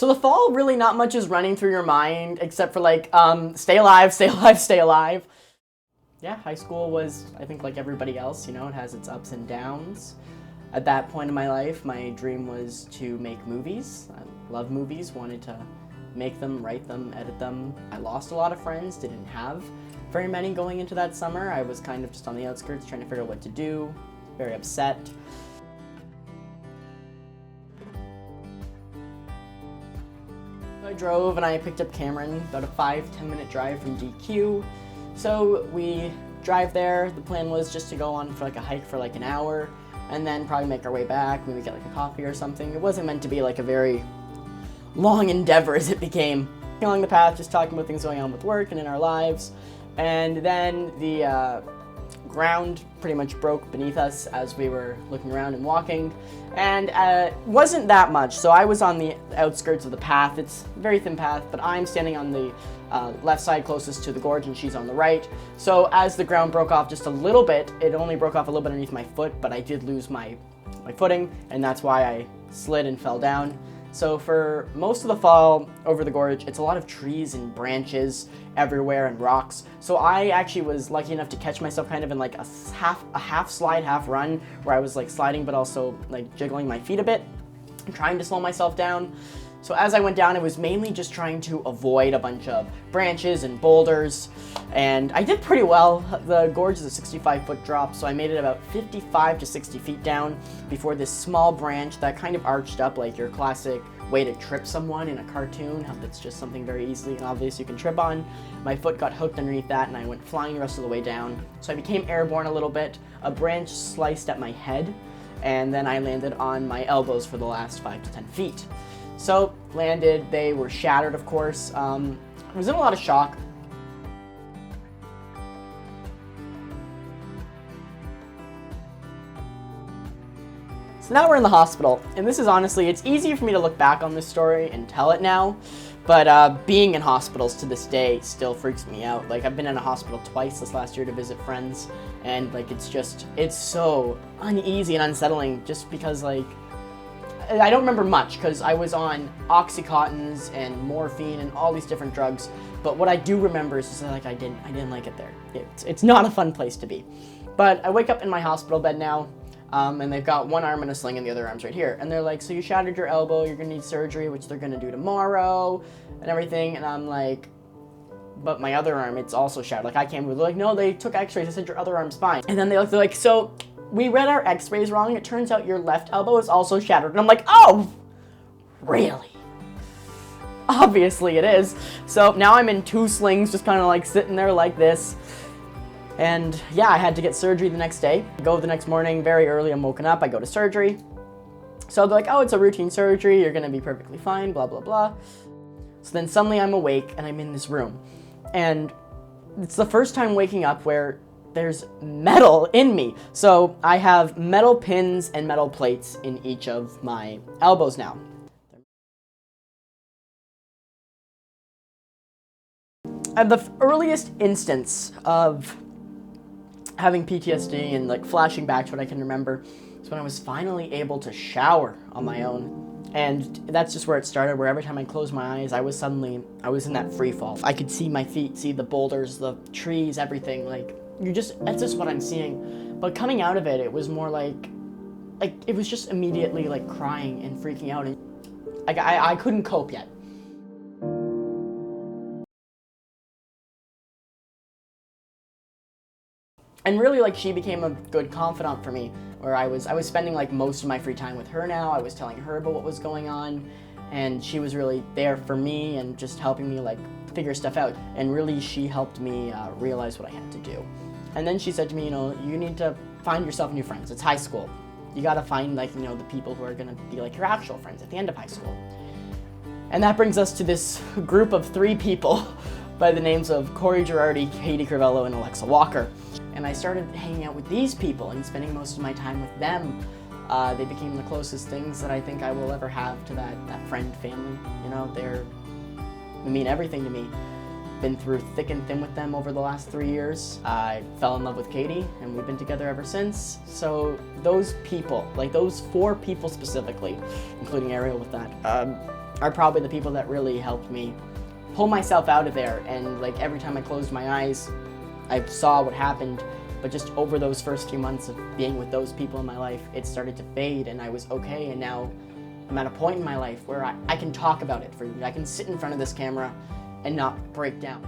So the fall, really not much is running through your mind except for like, stay alive, stay alive, stay alive. Yeah, high school was, I think, like everybody else, you know, it has its ups and downs. At that point in my life, my dream was to make movies. I love movies, wanted to make them, write them, edit them. I lost a lot of friends, didn't have very many going into that summer. I was kind of just on the outskirts trying to figure out what to do, very upset. I drove and I picked up Cameron, about a 5-10 minute drive from DQ. So we drive there. The plan was just to go on for like a hike for like an hour and then probably make our way back, maybe get like a coffee or something. It wasn't meant to be like a very long endeavor as it became. Along the path, just talking about things going on with work and in our lives. And then the ground pretty much broke beneath us as we were looking around and walking. And wasn't that much, so I was on the outskirts of the path. It's a very thin path, but I'm standing on the left side closest to the gorge and she's on the right. So as the ground broke off just a little bit, it only broke off a little bit underneath my foot, but I did lose my footing, and that's why I slid and fell down. So for most of the fall over the gorge, it's a lot of trees and branches everywhere and rocks. So I actually was lucky enough to catch myself kind of in like a half slide, half run, where I was like sliding but also like jiggling my feet a bit and trying to slow myself down. So as I went down, it was mainly just trying to avoid a bunch of branches and boulders, and I did pretty well. The gorge is a 65-foot drop, so I made it about 55 to 60 feet down before this small branch that kind of arched up like your classic way to trip someone in a cartoon. That's just something very easily and obvious you can trip on. My foot got hooked underneath that and I went flying the rest of the way down. So I became airborne a little bit. A branch sliced at my head, and then I landed on my elbows for the last 5 to 10 feet. So, landed, they were shattered, of course. I was in a lot of shock. So now we're in the hospital, and this is honestly, it's easy for me to look back on this story and tell it now, but being in hospitals to this day still freaks me out. Like, I've been in a hospital twice this last year to visit friends, and like, it's so uneasy and unsettling just because like, I don't remember much because I was on Oxycontins and morphine and all these different drugs, but what I do remember is just like I didn't like it there. It's not a fun place to be. But I wake up in my hospital bed now, and they've got one arm in a sling and the other arm's right here. And they're like, so you shattered your elbow, you're gonna need surgery, which they're gonna do tomorrow and everything. And I'm like, but my other arm, it's also shattered. Like, I can't move. They're like, no, they took x-rays, they said your other arm's fine. And then they're like, so we read our x-rays wrong. It turns out your left elbow is also shattered. And I'm like, oh, really? Obviously it is. So now I'm in 2 slings, just kind of like sitting there like this. And yeah, I had to get surgery the next day. I go the next morning, very early, I'm woken up, I go to surgery. So they're like, oh, it's a routine surgery, you're gonna be perfectly fine, blah, blah, blah. So then suddenly I'm awake and I'm in this room. And it's the first time waking up where there's metal in me. So I have metal pins and metal plates in each of my elbows now. At the earliest instance of having PTSD and like flashing back to what I can remember is when I was finally able to shower on my own. And that's just where it started, where every time I closed my eyes, I was in that free fall. I could see my feet, see the boulders, the trees, everything. Like, that's just what I'm seeing. But coming out of it, it was more like it was just immediately like crying and freaking out, and I couldn't cope yet. And really, like, she became a good confidant for me, where I was spending like most of my free time with her now. I was telling her about what was going on, and she was really there for me and just helping me like figure stuff out. And really, she helped me realize what I had to do. And then she said to me, you know, you need to find yourself new friends. It's high school. You gotta find, like, you know, the people who are gonna be like your actual friends at the end of high school. And that brings us to this group of 3 people by the names of Corey Girardi, Katie Crivello, and Alexa Walker. And I started hanging out with these people and spending most of my time with them. They became the closest things that I think I will ever have to that friend family. You know, they mean everything to me. Been through thick and thin with them over the last 3 years. I fell in love with Katie, and we've been together ever since. So those people, like those 4 people specifically, including Ariel with that, are probably the people that really helped me pull myself out of there. And like every time I closed my eyes, I saw what happened. But just over those first few months of being with those people in my life, it started to fade and I was okay. And now I'm at a point in my life where I can talk about it freely. I can sit in front of this camera and not break down.